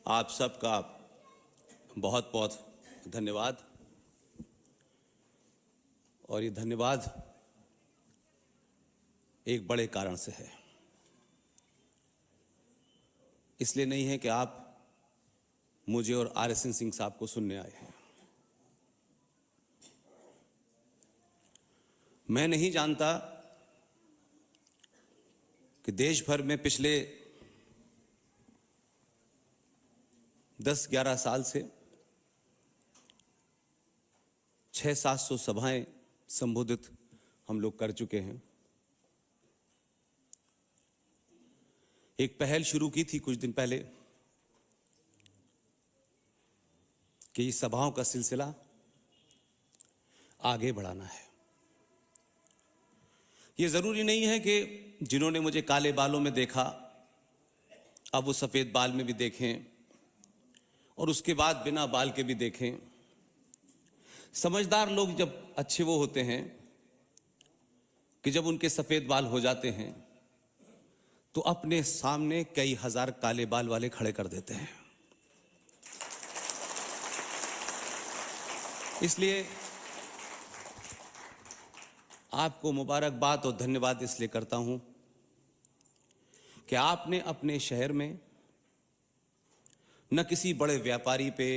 आप सबका बहुत बहुत धन्यवाद। और ये धन्यवाद एक बड़े कारण से है। इसलिए नहीं है कि आप मुझे और RSN सिंह साहब को सुनने आए हैं। मैं नहीं जानता कि देश भर में पिछले 10-11 साल से 600-700 सभाएं संबोधित हम लोग कर चुके हैं। एक पहल शुरू की थी कुछ दिन पहले कि इस सभाओं का सिलसिला आगे बढ़ाना है। ये जरूरी नहीं है कि जिन्होंने मुझे काले बालों में देखा अब वो सफेद बाल में भी देखें और उसके बाद बिना बाल के भी देखें। समझदार लोग जब अच्छे वो होते हैं कि जब उनके सफेद बाल हो जाते हैं तो अपने सामने कई हजार काले बाल वाले खड़े कर देते हैं। इसलिए आपको मुबारकबाद और धन्यवाद इसलिए करता हूं कि आपने अपने शहर में न किसी बड़े व्यापारी पे,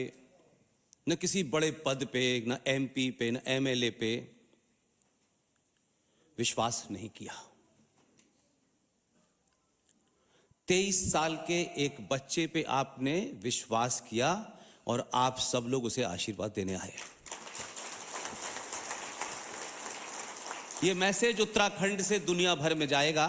न किसी बड़े पद पे, न MP पे, न MLA पे विश्वास नहीं किया। 23 साल के एक बच्चे पे आपने विश्वास किया और आप सब लोग उसे आशीर्वाद देने आए। ये मैसेज उत्तराखंड से दुनिया भर में जाएगा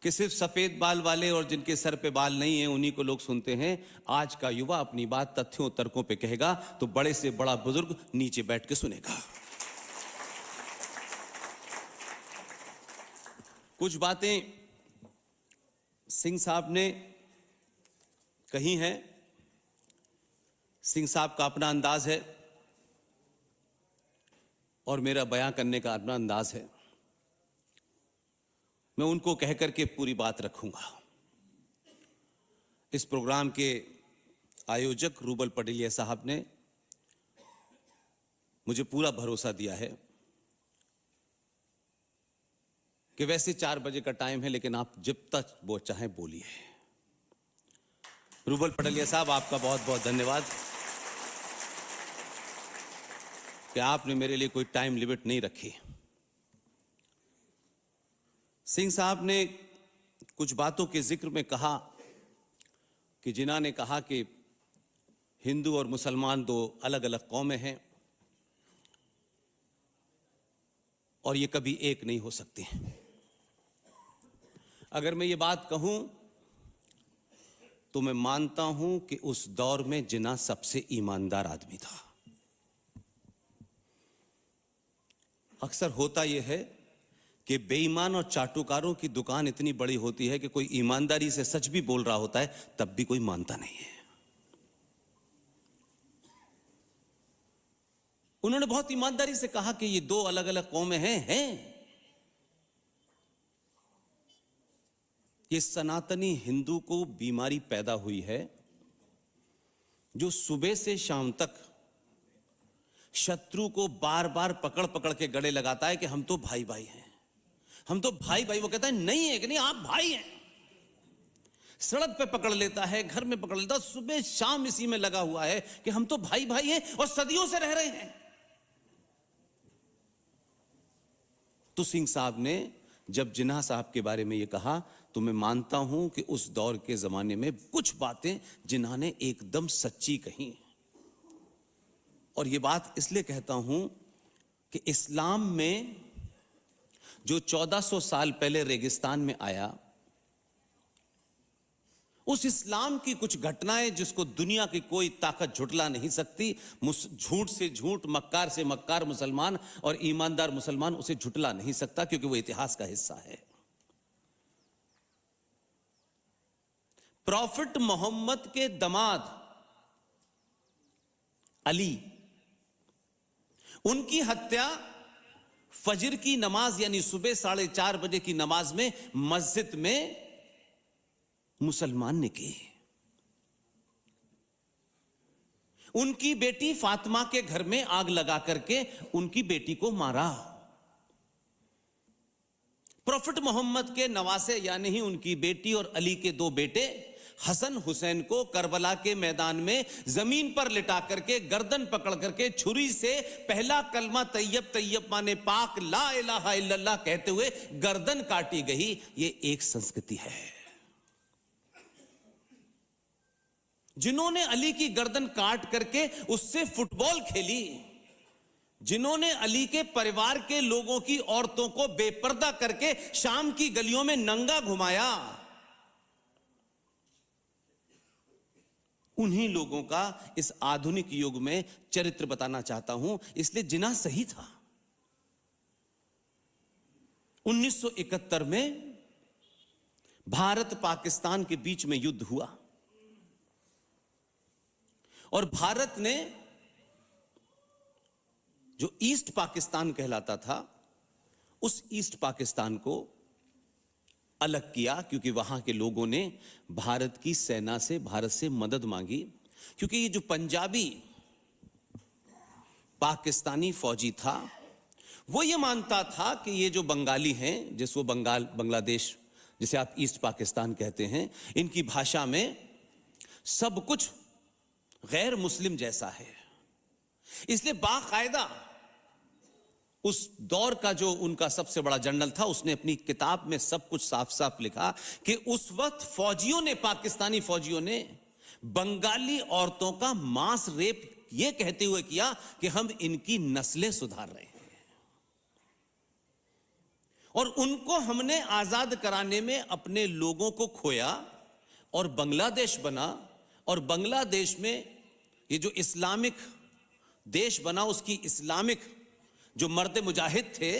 कि सिर्फ सफेद बाल वाले और जिनके सर पे बाल नहीं है उन्हीं को लोग सुनते हैं। आज का युवा अपनी बात तथ्यों तर्कों पे कहेगा तो बड़े से बड़ा बुजुर्ग नीचे बैठ के सुनेगा। कुछ बातें सिंह साहब ने कही हैं। सिंह साहब का अपना अंदाज है और मेरा बयां करने का अपना अंदाज है। मैं उनको कह करके पूरी बात रखूंगा। इस प्रोग्राम के आयोजक रूबल पटेलिया साहब ने मुझे पूरा भरोसा दिया है कि वैसे 4 बजे का टाइम है लेकिन आप जब तक वो चाहें बोलिए। रूबल पटेलिया साहब, आपका बहुत बहुत धन्यवाद कि आपने मेरे लिए कोई टाइम लिमिट नहीं रखी। सिंह साहब ने कुछ बातों के जिक्र में कहा कि जिन्हों ने कहा कि हिंदू और मुसलमान 2 अलग अलग कौमें हैं और ये कभी एक नहीं हो सकती। अगर मैं ये बात कहूं तो मैं मानता हूं कि उस दौर में जिन्ना सबसे ईमानदार आदमी था। अक्सर होता यह है कि बेईमान और चाटुकारों की दुकान इतनी बड़ी होती है कि कोई ईमानदारी से सच भी बोल रहा होता है तब भी कोई मानता नहीं है। उन्होंने बहुत ईमानदारी से कहा कि ये 2 अलग अलग कौमें हैं। ये सनातनी हिंदू को बीमारी पैदा हुई है जो सुबह से शाम तक शत्रु को बार बार पकड़ पकड़ के गले लगाता है कि हम तो भाई भाई हैं, हम तो भाई भाई। वो कहता है नहीं है कि नहीं, आप भाई हैं। सड़क पे पकड़ लेता है, घर में पकड़ लेता है, सुबह शाम इसी में लगा हुआ है कि हम तो भाई भाई हैं और सदियों से रह रहे हैं। तो सिंह साहब ने जब जिन्ना साहब के बारे में यह कहा तो मैं मानता हूं कि उस दौर के जमाने में कुछ बातें जिन्ना ने एकदम सच्ची कही। और यह बात इसलिए कहता हूं कि इस्लाम में जो 1400 साल पहले रेगिस्तान में आया, उस इस्लाम की कुछ घटनाएं जिसको दुनिया की कोई ताकत झुटला नहीं सकती। झूठ से झूठ, मक्कार से मक्कार मुसलमान और ईमानदार मुसलमान उसे झुटला नहीं सकता क्योंकि वो इतिहास का हिस्सा है। प्रॉफिट मोहम्मद के दामाद अली, उनकी हत्या फजर की नमाज यानी सुबह 4:30 बजे की नमाज में मस्जिद में मुसलमान ने की। उनकी बेटी फातिमा के घर में आग लगा करके उनकी बेटी को मारा। प्रॉफिट मोहम्मद के नवासे यानी ही उनकी बेटी और अली के दो बेटे हसन हुसैन को करबला के मैदान में जमीन पर लिटा करके गर्दन पकड़ करके छुरी से पहला कलमा तैयब तैयब माने पाक ला इलाहा इल्लल्लाह कहते हुए गर्दन काटी गई। ये एक संस्कृति है। जिन्होंने अली की गर्दन काट करके उससे फुटबॉल खेली, जिन्होंने अली के परिवार के लोगों की औरतों को बेपर्दा करके शाम की गलियों में नंगा घुमाया, उन्हीं लोगों का इस आधुनिक युग में चरित्र बताना चाहता हूं। इसलिए जिना सही था। 1971 में भारत पाकिस्तान के बीच में युद्ध हुआ और भारत ने जो ईस्ट पाकिस्तान कहलाता था उस ईस्ट पाकिस्तान को अलग किया, क्योंकि वहां के लोगों ने भारत की सेना से, भारत से मदद मांगी। क्योंकि ये जो पंजाबी पाकिस्तानी फौजी था वो ये मानता था कि ये जो बंगाली हैं, जिसको बांग्लादेश जिसे आप ईस्ट पाकिस्तान कहते हैं, इनकी भाषा में सब कुछ गैर मुस्लिम जैसा है। इसलिए बाकायदा उस दौर का जो उनका सबसे बड़ा जनरल था उसने अपनी किताब में सब कुछ साफ साफ लिखा कि उस वक्त फौजियों ने, पाकिस्तानी फौजियों ने बंगाली औरतों का मांस रेप ये कहते हुए किया कि हम इनकी नस्लें सुधार रहे हैं और उनको हमने आजाद कराने में अपने लोगों को खोया और बांग्लादेश बना। और बांग्लादेश में ये जो इस्लामिक देश बना, उसकी इस्लामिक जो मर्द मुजाहिद थे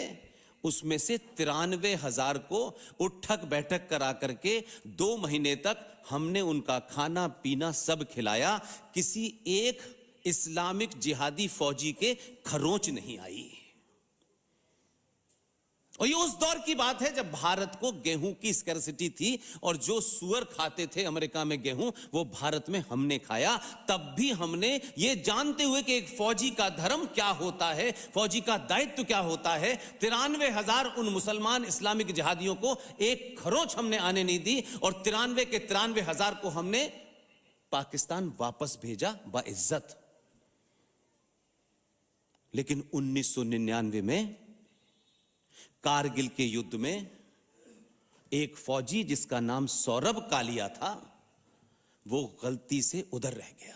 उसमें से 93,000 को उठक बैठक करा करके 2 महीने तक हमने उनका खाना पीना सब खिलाया। किसी एक इस्लामिक जिहादी फौजी के खरोंच नहीं आई। और ये उस दौर की बात है जब भारत को गेहूं की स्कैर्सिटी थी और जो सुअर खाते थे अमेरिका में गेहूं, वो भारत में हमने खाया। तब भी हमने ये जानते हुए कि एक फौजी का धर्म क्या होता है, फौजी का दायित्व क्या होता है, 93,000 उन मुसलमान इस्लामिक जिहादियों को एक खरोंच हमने आने नहीं दी और 93 के 93,000 को हमने पाकिस्तान वापस भेजा बाइज्जत। लेकिन 1999 में कारगिल के युद्ध में एक फौजी जिसका नाम सौरभ कालिया था वो गलती से उधर रह गया।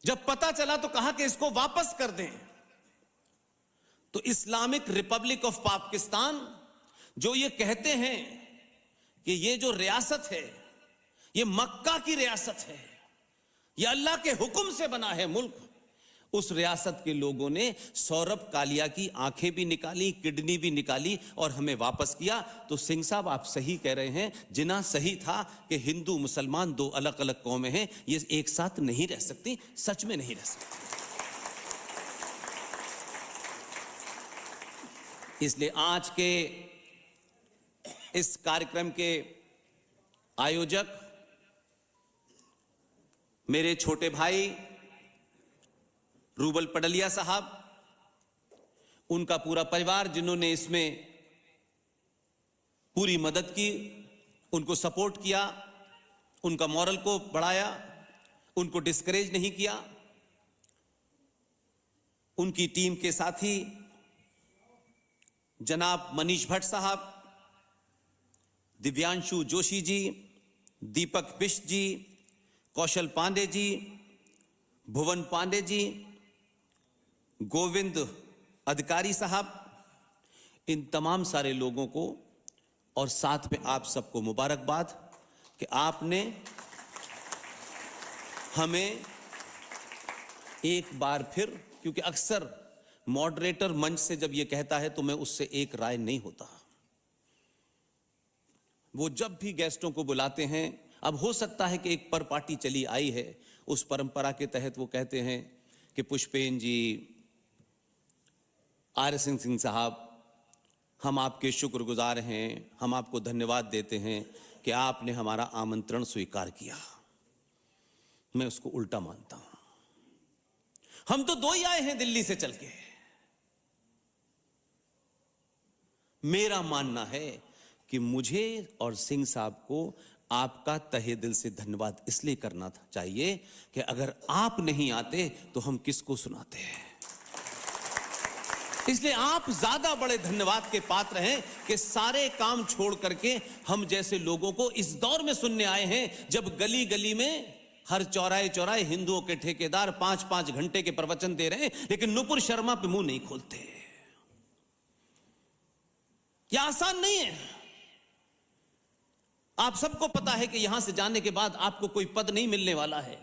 जब पता चला तो कहा कि इसको वापस कर दें। तो इस्लामिक रिपब्लिक ऑफ पाकिस्तान जो ये कहते हैं कि ये जो रियासत है ये मक्का की रियासत है, ये अल्लाह के हुक्म से बना है मुल्क, उस रियासत के लोगों ने सौरभ कालिया की आंखें भी निकाली, किडनी भी निकाली और हमें वापस किया। तो सिंह साहब आप सही कह रहे हैं, जिना सही था कि हिंदू मुसलमान 2 अलग अलग कौमें हैं, ये एक साथ नहीं रह सकती, सच में नहीं रह सकती। इसलिए आज के इस कार्यक्रम के आयोजक मेरे छोटे भाई रूबल पडलिया साहब, उनका पूरा परिवार जिन्होंने इसमें पूरी मदद की, उनको सपोर्ट किया, उनका मॉरल को बढ़ाया, उनको डिस्करेज नहीं किया। उनकी टीम के साथी जनाब मनीष भट्ट साहब, दिव्यांशु जोशी जी, दीपक बिष्ट जी, कौशल पांडे जी, भुवन पांडे जी, गोविंद अधिकारी साहब, इन तमाम सारे लोगों को और साथ में आप सबको मुबारकबाद कि आपने हमें एक बार फिर, क्योंकि अक्सर मॉडरेटर मंच से जब ये कहता है तो मैं उससे एक राय नहीं होता। वो जब भी गेस्टों को बुलाते हैं, अब हो सकता है कि एक पर पार्टी चली आई है, उस परंपरा के तहत वो कहते हैं कि पुष्पेन जी, आर सिंह साहब, हम आपके शुक्रगुजार हैं, हम आपको धन्यवाद देते हैं कि आपने हमारा आमंत्रण स्वीकार किया। मैं उसको उल्टा मानता हूं। हम तो दो ही आए हैं दिल्ली से चल के। मेरा मानना है कि मुझे और सिंह साहब को आपका तहे दिल से धन्यवाद इसलिए करना चाहिए कि अगर आप नहीं आते तो हम किसको सुनाते हैं। इसलिए आप ज्यादा बड़े धन्यवाद के पात्र हैं कि सारे काम छोड़ करके हम जैसे लोगों को इस दौर में सुनने आए हैं जब गली गली में हर चौराहे चौराहे हिंदुओं के ठेकेदार 5-5 घंटे के प्रवचन दे रहे हैं, लेकिन नुपुर शर्मा पे मुंह नहीं खोलते। यह आसान नहीं है। आप सबको पता है कि यहां से जाने के बाद आपको कोई पद नहीं मिलने वाला है।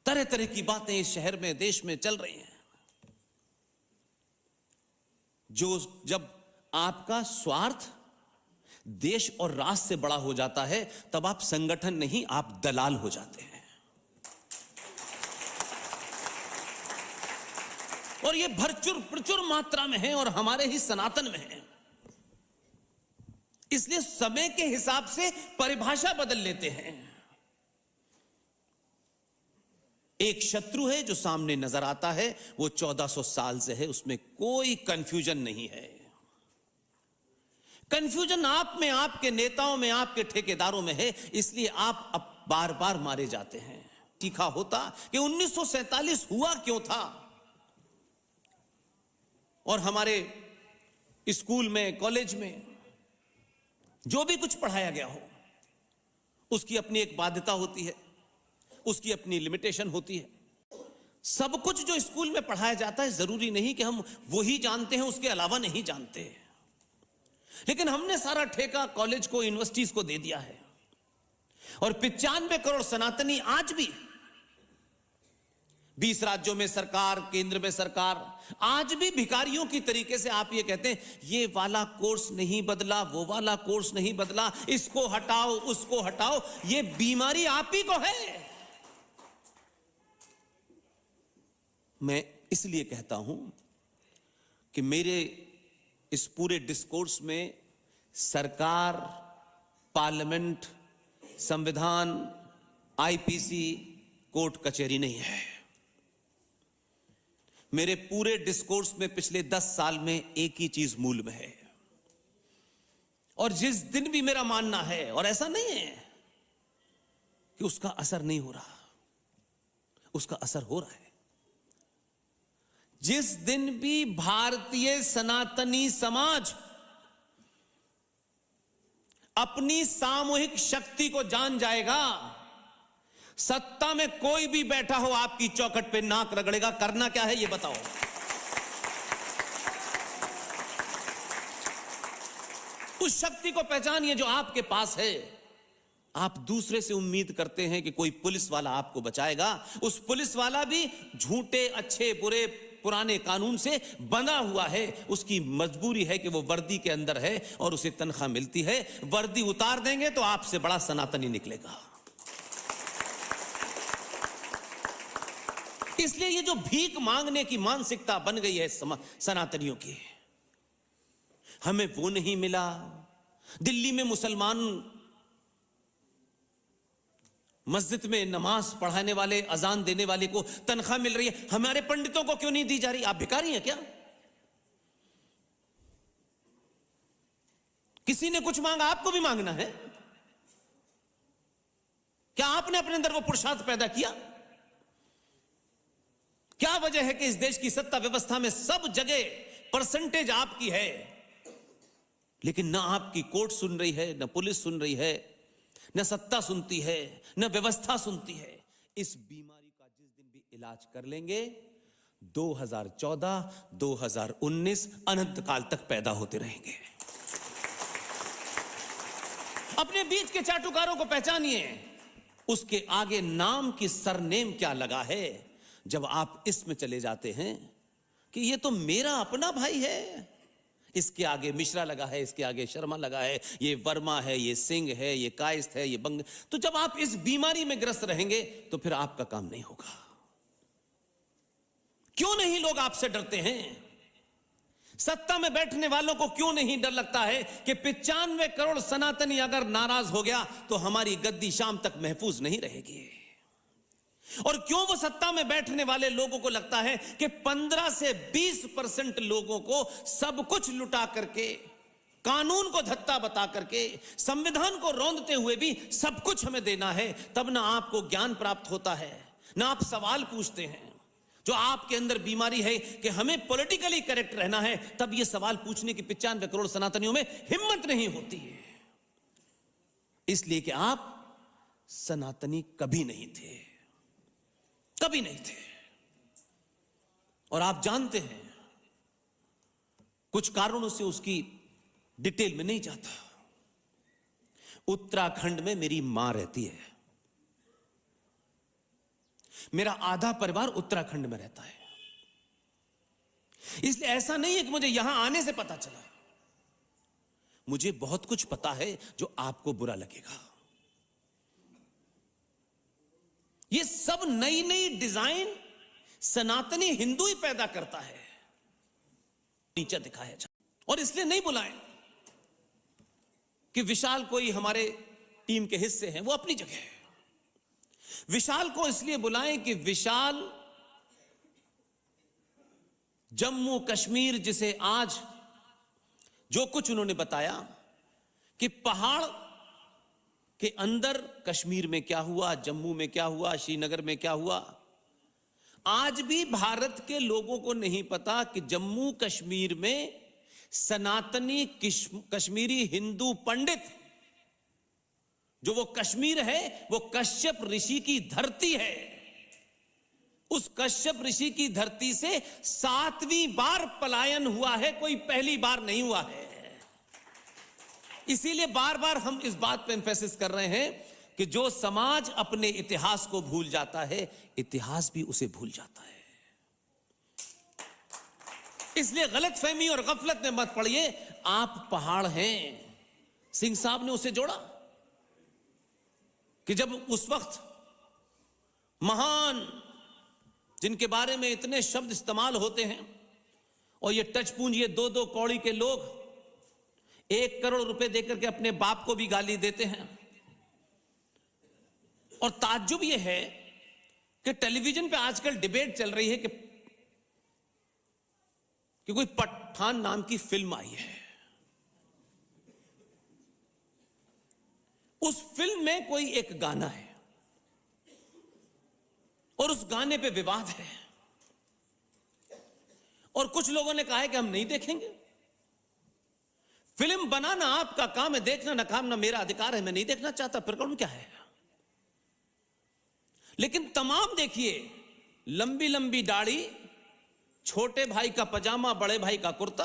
तरह तरह की बातें इस शहर में देश में चल रही हैं। जब आपका स्वार्थ देश और राष्ट्र से बड़ा हो जाता है तब आप संगठन नहीं, आप दलाल हो जाते हैं। और ये प्रचुर मात्रा में है और हमारे ही सनातन में है। इसलिए समय के हिसाब से परिभाषा बदल लेते हैं। एक शत्रु है जो सामने नजर आता है, वो 1400 साल से है, उसमें कोई कंफ्यूजन नहीं है। कंफ्यूजन आप में, आपके नेताओं में, आपके ठेकेदारों में है। इसलिए आप अब बार बार मारे जाते हैं। तीखा होता कि 1947 हुआ क्यों था, और हमारे स्कूल में, कॉलेज में जो भी कुछ पढ़ाया गया हो उसकी अपनी एक बाध्यता होती है, उसकी अपनी लिमिटेशन होती है। सब कुछ जो स्कूल में पढ़ाया जाता है जरूरी नहीं कि हम वही जानते हैं, उसके अलावा नहीं जानते। लेकिन हमने सारा ठेका कॉलेज को, यूनिवर्सिटीज को दे दिया है। और 95 करोड़ सनातनी आज भी 20 राज्यों में सरकार, केंद्र में सरकार, आज भी भिखारियों की तरीके से आप ये कहते हैं ये वाला कोर्स नहीं बदला, वो वाला कोर्स नहीं बदला, इसको हटाओ, उसको हटाओ। ये बीमारी आप ही को है। मैं इसलिए कहता हूं कि मेरे इस पूरे डिस्कोर्स में सरकार, पार्लियामेंट, संविधान, आईपीसी, कोर्ट कचहरी नहीं है। मेरे पूरे डिस्कोर्स में पिछले 10 साल में एक ही चीज मूल में है। और जिस दिन भी मेरा मानना है, और ऐसा नहीं है कि उसका असर नहीं हो रहा, उसका असर हो रहा है। जिस दिन भी भारतीय सनातनी समाज अपनी सामूहिक शक्ति को जान जाएगा, सत्ता में कोई भी बैठा हो आपकी चौखट पे नाक रगड़ेगा। करना क्या है ये बताओ। उस शक्ति को पहचानिए जो आपके पास है। आप दूसरे से उम्मीद करते हैं कि कोई पुलिस वाला आपको बचाएगा। उस पुलिस वाला भी झूठे, अच्छे, बुरे, पुराने कानून से बंधा हुआ है। उसकी मजबूरी है कि वो वर्दी के अंदर है और उसे तनख्वाह मिलती है। वर्दी उतार देंगे तो आपसे बड़ा सनातनी निकलेगा। इसलिए ये जो भीख मांगने की मानसिकता बन गई है सनातनियों की, हमें वो नहीं मिला। दिल्ली में मुसलमान मस्जिद में नमाज पढ़ाने वाले, अजान देने वाले को तनख्वाह मिल रही है, हमारे पंडितों को क्यों नहीं दी जा रही? आप भिखारी हैं क्या? किसी ने कुछ मांगा, आपको भी मांगना है क्या? आपने अपने अंदर वो पुरुषार्थ पैदा किया? क्या वजह है कि इस देश की सत्ता व्यवस्था में सब जगह परसेंटेज आपकी है, लेकिन ना आपकी कोर्ट सुन रही है, ना पुलिस सुन रही है, न सत्ता सुनती है, न व्यवस्था सुनती है। इस बीमारी का जिस दिन भी इलाज कर लेंगे, 2014, 2019 अनंत काल तक पैदा होते रहेंगे। अपने बीच के चाटुकारों को पहचानिए। उसके आगे नाम की सरनेम क्या लगा है। जब आप इसमें चले जाते हैं कि ये तो मेरा अपना भाई है, इसके आगे मिश्रा लगा है, इसके आगे शर्मा लगा है, ये वर्मा है, ये सिंह है, ये कायस्थ है, ये बंग, तो जब आप इस बीमारी में ग्रस्त रहेंगे तो फिर आपका काम नहीं होगा। क्यों नहीं लोग आपसे डरते हैं? सत्ता में बैठने वालों को क्यों नहीं डर लगता है कि 95 करोड़ सनातनी अगर नाराज हो गया तो हमारी गद्दी शाम तक महफूज नहीं रहेगी। और क्यों वो सत्ता में बैठने वाले लोगों को लगता है कि 15 से 20% लोगों को सब कुछ लुटा करके, कानून को धत्ता बता करके, संविधान को रौंदते हुए भी सब कुछ हमें देना है, तब ना आपको ज्ञान प्राप्त होता है, ना आप सवाल पूछते हैं। जो आपके अंदर बीमारी है कि हमें पॉलिटिकली करेक्ट रहना है, तब ये सवाल पूछने की 95 करोड़ सनातनियों में हिम्मत नहीं होती है। इसलिए कि आप सनातनी कभी नहीं थे, कभी नहीं थे। और आप जानते हैं, कुछ कारणों से उसकी डिटेल में नहीं जाता। उत्तराखंड में मेरी मां रहती है, मेरा आधा परिवार उत्तराखंड में रहता है। इसलिए ऐसा नहीं है कि मुझे यहां आने से पता चला, मुझे बहुत कुछ पता है जो आपको बुरा लगेगा। ये सब नई नई डिजाइन सनातनी हिंदू ही पैदा करता है, नीचे दिखाया जाए। और इसलिए नहीं बुलाएं कि विशाल कोई हमारे टीम के हिस्से हैं, वो अपनी जगह है। विशाल को इसलिए बुलाएं कि विशाल जम्मू कश्मीर, जिसे आज जो कुछ उन्होंने बताया कि पहाड़ के अंदर कश्मीर में क्या हुआ, जम्मू में क्या हुआ, श्रीनगर में क्या हुआ, आज भी भारत के लोगों को नहीं पता कि जम्मू कश्मीर में सनातनी कश्मीरी हिंदू पंडित, जो वो कश्मीर है वो कश्यप ऋषि की धरती है। उस कश्यप ऋषि की धरती से 7वीं बार पलायन हुआ है, कोई पहली बार नहीं हुआ है। इसीलिए बार बार हम इस बात पे एम्फेसिस कर रहे हैं कि जो समाज अपने इतिहास को भूल जाता है, इतिहास भी उसे भूल जाता है। इसलिए गलतफहमी और गफलत में मत पड़िए। आप पहाड़ हैं। सिंह साहब ने उसे जोड़ा कि जब उस वक्त महान, जिनके बारे में इतने शब्द इस्तेमाल होते हैं, और ये टच पूंजिए 2-2 कौड़ी के लोग 1 करोड़ रुपए देकर के अपने बाप को भी गाली देते हैं। और ताज्जुब ये है कि टेलीविजन पे आजकल डिबेट चल रही है कि कोई पठान नाम की फिल्म आई है, उस फिल्म में कोई एक गाना है और उस गाने पे विवाद है, और कुछ लोगों ने कहा है कि हम नहीं देखेंगे। फिल्म बनाना आपका काम है, देखना ना काम ना मेरा अधिकार है, मैं नहीं देखना चाहता, प्रकरण क्या है। लेकिन तमाम देखिए, लंबी लंबी दाढ़ी, छोटे भाई का पजामा, बड़े भाई का कुर्ता,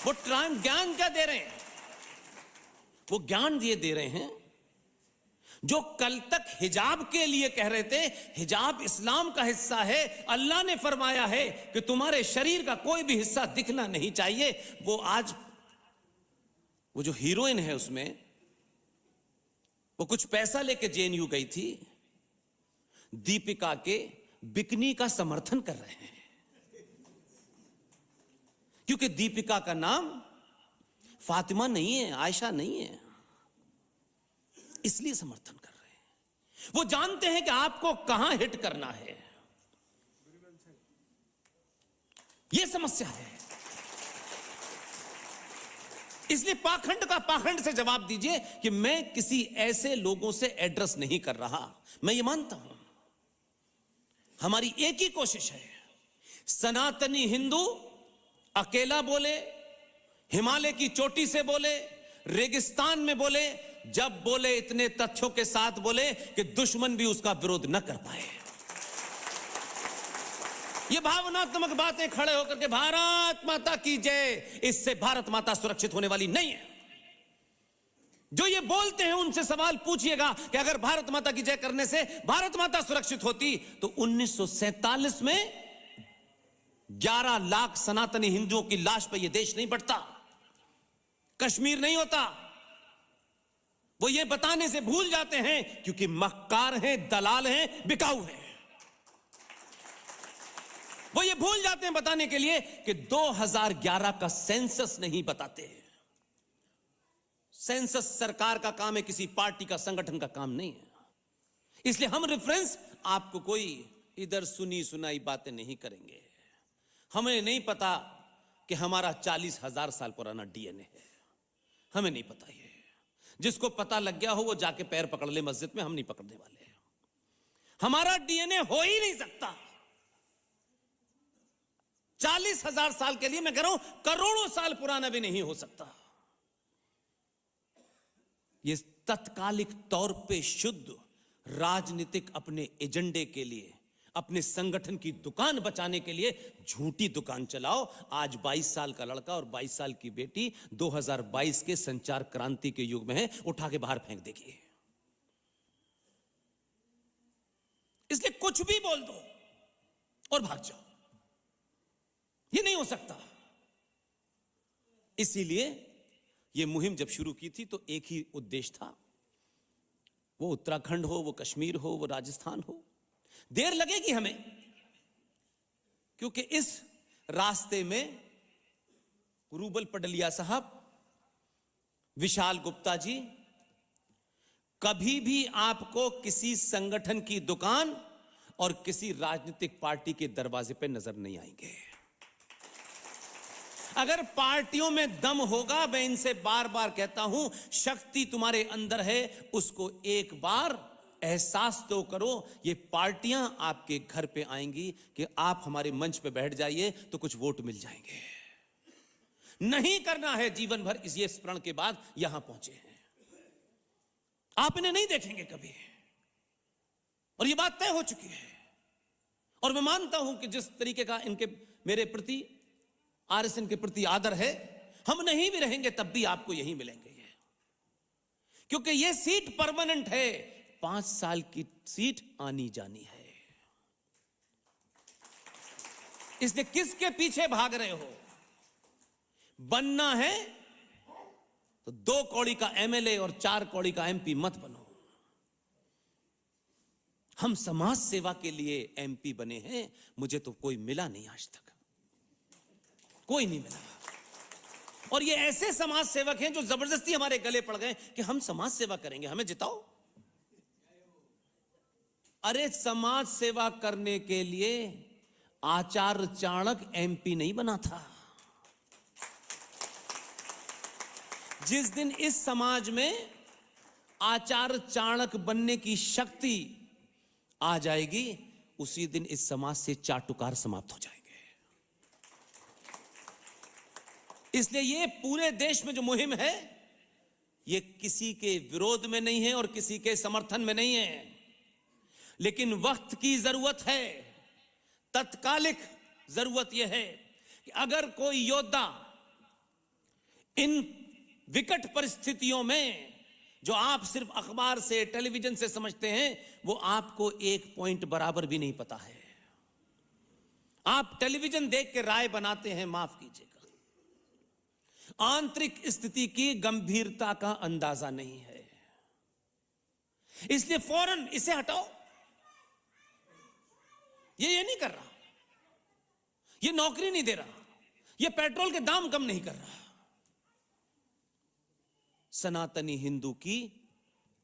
वो ज्ञान क्या दे रहे हैं? वो ज्ञान ये दे रहे हैं जो कल तक हिजाब के लिए कह रहे थे, हिजाब इस्लाम का हिस्सा है, अल्लाह ने फरमाया है कि तुम्हारे शरीर का कोई भी हिस्सा दिखना नहीं चाहिए। वो आज वो जो हीरोइन है उसमें, वो कुछ पैसा लेके जेएनयू गई थी, दीपिका के बिकनी का समर्थन कर रहे हैं, क्योंकि दीपिका का नाम फातिमा नहीं है, आयशा नहीं है, इसलिए समर्थन कर रहे हैं। वो जानते हैं कि आपको कहां हिट करना है। यह समस्या है। इसलिए पाखंड का पाखंड से जवाब दीजिए कि मैं किसी ऐसे लोगों से एड्रेस नहीं कर रहा। मैं ये मानता हूं, हमारी एक ही कोशिश है, सनातनी हिंदू अकेला बोले, हिमालय की चोटी से बोले, रेगिस्तान में बोले, जब बोले इतने तथ्यों के साथ बोले कि दुश्मन भी उसका विरोध न कर पाए। ये भावनात्मक बातें खड़े होकर के भारत माता की जय, इससे भारत माता सुरक्षित होने वाली नहीं है। जो ये बोलते हैं उनसे सवाल पूछिएगा कि अगर भारत माता की जय करने से भारत माता सुरक्षित होती तो 1947 में 11 लाख सनातनी हिंदुओं की लाश पर यह देश नहीं बढ़ता, कश्मीर नहीं होता। वो ये बताने से भूल जाते हैं क्योंकि मक्कार हैं, दलाल हैं, बिकाऊ हैं। वो ये भूल जाते हैं बताने के लिए कि 2011 का सेंसस नहीं बताते। सेंसस सरकार का काम है, किसी पार्टी का, संगठन का काम नहीं है। इसलिए हम रेफरेंस आपको कोई इधर सुनी सुनाई बातें नहीं करेंगे। हमें नहीं पता कि हमारा 40,000 साल पुराना डीएनए है, हमें नहीं पता। ये जिसको पता लग गया हो वो जाके पैर पकड़ ले मस्जिद में, हम नहीं पकड़ने वाले। हमारा डीएनए हो ही नहीं सकता। 40,000 साल के लिए मैं कह रहा हूं करोड़ों साल पुराना भी नहीं हो सकता। ये तत्कालिक तौर पे शुद्ध राजनीतिक अपने एजेंडे के लिए, अपने संगठन की दुकान बचाने के लिए झूठी दुकान चलाओ। आज 22 साल का लड़का और 22 साल की बेटी 2022 के संचार क्रांति के युग में है, उठा के बाहर फेंक देगी। इसलिए कुछ भी बोल दो और भाग जाओ, ये नहीं हो सकता। इसीलिए यह मुहिम जब शुरू की थी तो एक ही उद्देश्य था, वो उत्तराखंड हो, वो कश्मीर हो, वो राजस्थान हो। देर लगेगी हमें, क्योंकि इस रास्ते में रूबल पडलिया साहब, विशाल गुप्ता जी कभी भी आपको किसी संगठन की दुकान और किसी राजनीतिक पार्टी के दरवाजे पे नजर नहीं आएंगे। अगर पार्टियों में दम होगा, मैं इनसे बार बार कहता हूं, शक्ति तुम्हारे अंदर है, उसको एक बार एहसास तो करो। ये पार्टियां आपके घर पे आएंगी कि आप हमारे मंच पे बैठ जाइए तो कुछ वोट मिल जाएंगे। नहीं करना है जीवन भर इस ये स्मरण के बाद यहां पहुंचे हैं, आप इन्हें नहीं देखेंगे कभी, और ये बात तय हो चुकी है। और मैं मानता हूं कि जिस तरीके का इनके मेरे प्रति, आरएसएन के प्रति आदर है, हम नहीं भी रहेंगे तब भी आपको यही मिलेंगे ये, क्योंकि ये सीट परमानेंट है। 5 साल की सीट आनी जानी है। इसलिए किसके पीछे भाग रहे हो? बनना है तो 2 कौड़ी का एमएलए और 4 कौड़ी का एमपी मत बनो। हम समाज सेवा के लिए एमपी बने हैं, मुझे तो कोई मिला नहीं आज तक, कोई नहीं मिला। और ये ऐसे समाज सेवक हैं जो जबरदस्ती हमारे गले पड़ गए कि हम समाज सेवा करेंगे, हमें जिताओ। अरे समाज सेवा करने के लिए आचार्य चाणक्य एमपी नहीं बना था। जिस दिन इस समाज में आचार्य चाणक्य बनने की शक्ति आ जाएगी, उसी दिन इस समाज से चाटुकार समाप्त हो जाएंगे। इसलिए ये पूरे देश में जो मुहिम है, ये किसी के विरोध में नहीं है और किसी के समर्थन में नहीं है, लेकिन वक्त की जरूरत है। तत्कालिक जरूरत यह है कि अगर कोई योद्धा इन विकट परिस्थितियों में, जो आप सिर्फ अखबार से, टेलीविजन से समझते हैं, वो आपको एक पॉइंट बराबर भी नहीं पता है। आप टेलीविजन देख के राय बनाते हैं, माफ कीजिएगा, आंतरिक स्थिति की गंभीरता का अंदाजा नहीं है। इसलिए फौरन इसे हटाओ। ये नहीं कर रहा, ये नौकरी नहीं दे रहा, ये पेट्रोल के दाम कम नहीं कर रहा। सनातनी हिंदू की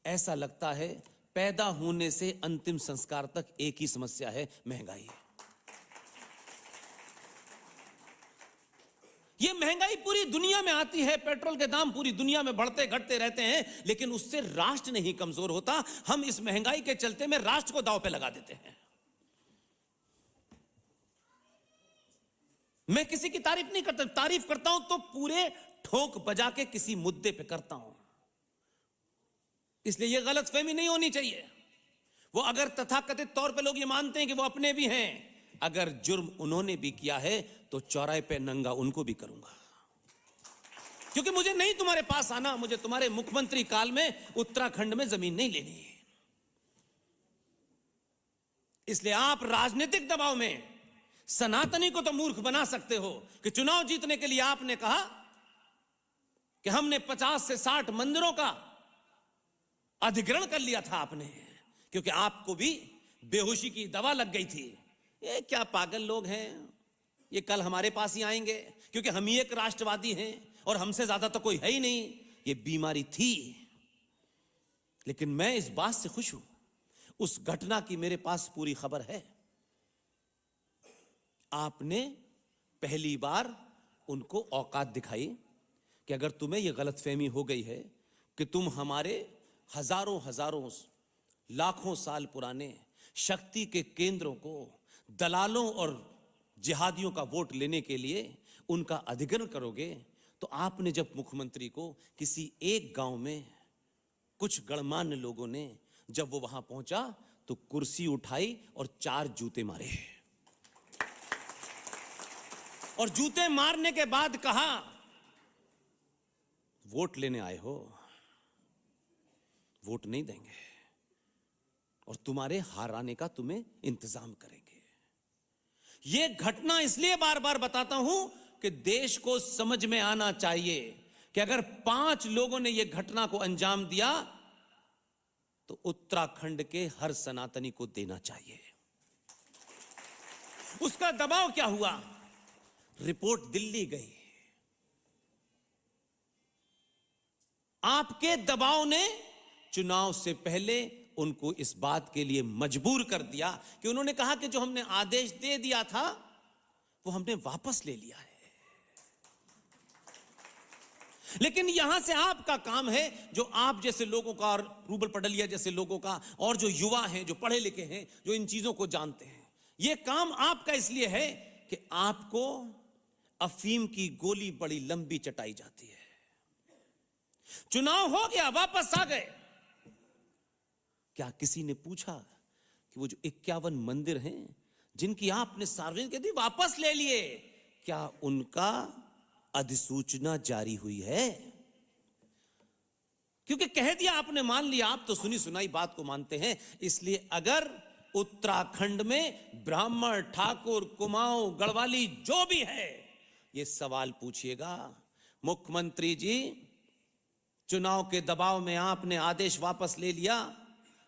ऐसा लगता है पैदा होने से अंतिम संस्कार तक एक ही समस्या है, महंगाई। ये महंगाई पूरी दुनिया में आती है, पेट्रोल के दाम पूरी दुनिया में बढ़ते घटते रहते हैं, लेकिन उससे राष्ट्र नहीं कमजोर होता। हम इस महंगाई के चलते में राष्ट्र को दांव पे लगा देते हैं। मैं किसी की तारीफ नहीं करता, तारीफ करता हूं तो पूरे ठोक बजा के किसी मुद्दे पे करता हूं। इसलिए यह गलतफहमी नहीं होनी चाहिए। वो अगर तथाकथित तौर पे लोग ये मानते हैं कि वो अपने भी हैं, अगर जुर्म उन्होंने भी किया है तो चौराहे पे नंगा उनको भी करूंगा, क्योंकि मुझे नहीं तुम्हारे पास आना, मुझे तुम्हारे मुख्यमंत्री काल में उत्तराखंड में जमीन नहीं लेनी है। इसलिए आप राजनीतिक दबाव में सनातनी को तो मूर्ख बना सकते हो कि चुनाव जीतने के लिए आपने कहा कि हमने 50 से 60 मंदिरों का अधिग्रहण कर लिया था आपने, क्योंकि आपको भी बेहोशी की दवा लग गई थी। ये क्या पागल लोग हैं, ये कल हमारे पास ही आएंगे क्योंकि हम ही एक राष्ट्रवादी हैं और हमसे ज्यादा तो कोई है ही नहीं। ये बीमारी थी। लेकिन मैं इस बात से खुश हूं, उस घटना की मेरे पास पूरी खबर है। आपने पहली बार उनको औकात दिखाई कि अगर तुम्हें यह गलतफहमी हो गई है कि तुम हमारे हजारों हजारों लाखों साल पुराने शक्ति के केंद्रों को दलालों और जिहादियों का वोट लेने के लिए उनका अधिग्रहण करोगे, तो आपने जब मुख्यमंत्री को किसी एक गांव में कुछ गणमान्य लोगों ने जब वो वहां पहुंचा तो कुर्सी उठाई और 4 जूते मारे, और जूते मारने के बाद कहा वोट लेने आए हो, वोट नहीं देंगे और तुम्हारे हराने का तुम्हें इंतजाम करेंगे। यह घटना इसलिए बार बार बताता हूं कि देश को समझ में आना चाहिए कि अगर 5 लोगों ने यह घटना को अंजाम दिया तो उत्तराखंड के हर सनातनी को देना चाहिए। उसका दबाव क्या हुआ? रिपोर्ट दिल्ली गई, आपके दबाव ने चुनाव से पहले उनको इस बात के लिए मजबूर कर दिया कि उन्होंने कहा कि जो हमने आदेश दे दिया था वो हमने वापस ले लिया है। लेकिन यहां से आपका काम है, जो आप जैसे लोगों का और रूबल पटलिया जैसे लोगों का और जो युवा हैं, जो पढ़े लिखे हैं, जो इन चीजों को जानते हैं, यह काम आपका इसलिए है कि आपको अफीम की गोली बड़ी लंबी चटाई जाती है। चुनाव हो गया, वापस आ गए, क्या किसी ने पूछा कि वो जो 51 मंदिर हैं जिनकी आपने सार्वजनिक यदि वापस ले लिए, क्या उनका अधिसूचना जारी हुई है? क्योंकि कह दिया आपने, मान लिया, आप तो सुनी सुनाई बात को मानते हैं। इसलिए अगर उत्तराखंड में ब्राह्मण, ठाकुर, कुमाऊं, गढ़वाली जो भी है, ये सवाल पूछिएगा, मुख्यमंत्री जी चुनाव के दबाव में आपने आदेश वापस ले लिया,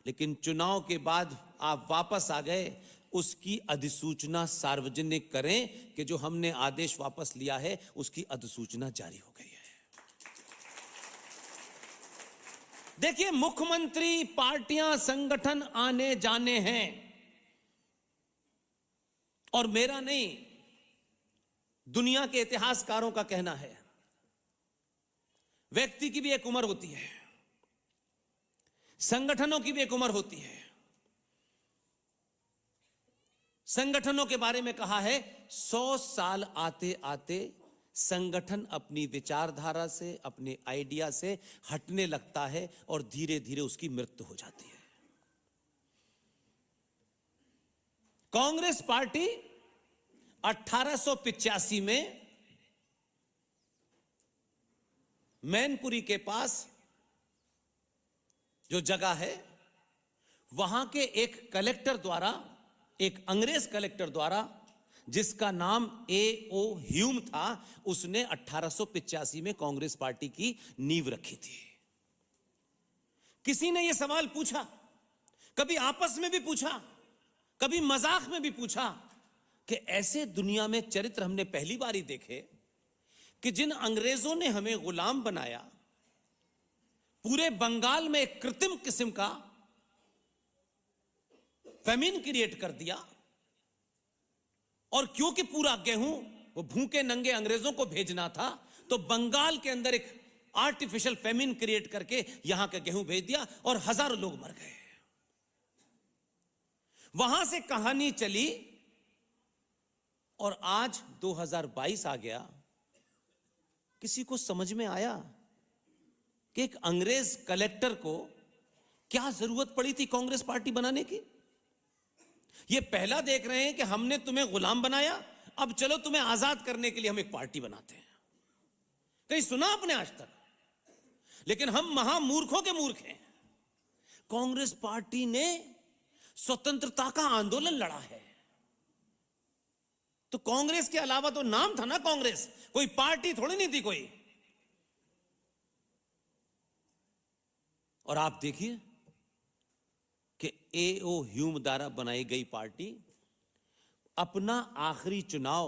लेकिन चुनाव के बाद आप वापस आ गए, उसकी अधिसूचना सार्वजनिक करें कि जो हमने आदेश वापस लिया है उसकी अधिसूचना जारी हो गई है। देखिए, मुख्यमंत्री, पार्टियां, संगठन आने जाने हैं, और मेरा नहीं, दुनिया के इतिहासकारों का कहना है, व्यक्ति की भी एक उम्र होती है, संगठनों की भी एक उम्र होती है। संगठनों के बारे में कहा है 100 साल आते आते संगठन अपनी विचारधारा से, अपने आइडिया से हटने लगता है और धीरे धीरे उसकी मृत्यु हो जाती है। कांग्रेस पार्टी 1885 में मैनपुरी के पास जो जगह है, वहां के एक कलेक्टर द्वारा, एक अंग्रेज कलेक्टर द्वारा, जिसका नाम A.O. ह्यूम था, उसने 1885 में कांग्रेस पार्टी की नींव रखी थी। किसी ने यह सवाल पूछा, कभी आपस में भी पूछा, कभी मजाक में भी पूछा, कि ऐसे दुनिया में चरित्र हमने पहली बार ही देखे कि जिन अंग्रेजों ने हमें गुलाम बनाया, पूरे बंगाल में एक कृत्रिम किस्म का फेमिन क्रिएट कर दिया, और क्योंकि पूरा गेहूं वो भूखे नंगे अंग्रेजों को भेजना था, तो बंगाल के अंदर एक आर्टिफिशियल फेमिन क्रिएट करके यहां का गेहूं भेज दिया और हजारों लोग मर गए। वहां से कहानी चली और आज 2022 आ गया। किसी को समझ में आया कि एक अंग्रेज कलेक्टर को क्या जरूरत पड़ी थी कांग्रेस पार्टी बनाने की? ये पहला देख रहे हैं कि हमने तुम्हें गुलाम बनाया, अब चलो तुम्हें आजाद करने के लिए हम एक पार्टी बनाते हैं। कहीं सुना आपने आज तक? लेकिन हम महामूर्खों के मूर्ख हैं। कांग्रेस पार्टी ने स्वतंत्रता का आंदोलन लड़ा है। तो कांग्रेस के अलावा तो नाम था ना कांग्रेस, कोई पार्टी थोड़ी नहीं थी कोई। और आप देखिए कि A.O. ह्यूम द्वारा बनाई गई पार्टी अपना आखिरी चुनाव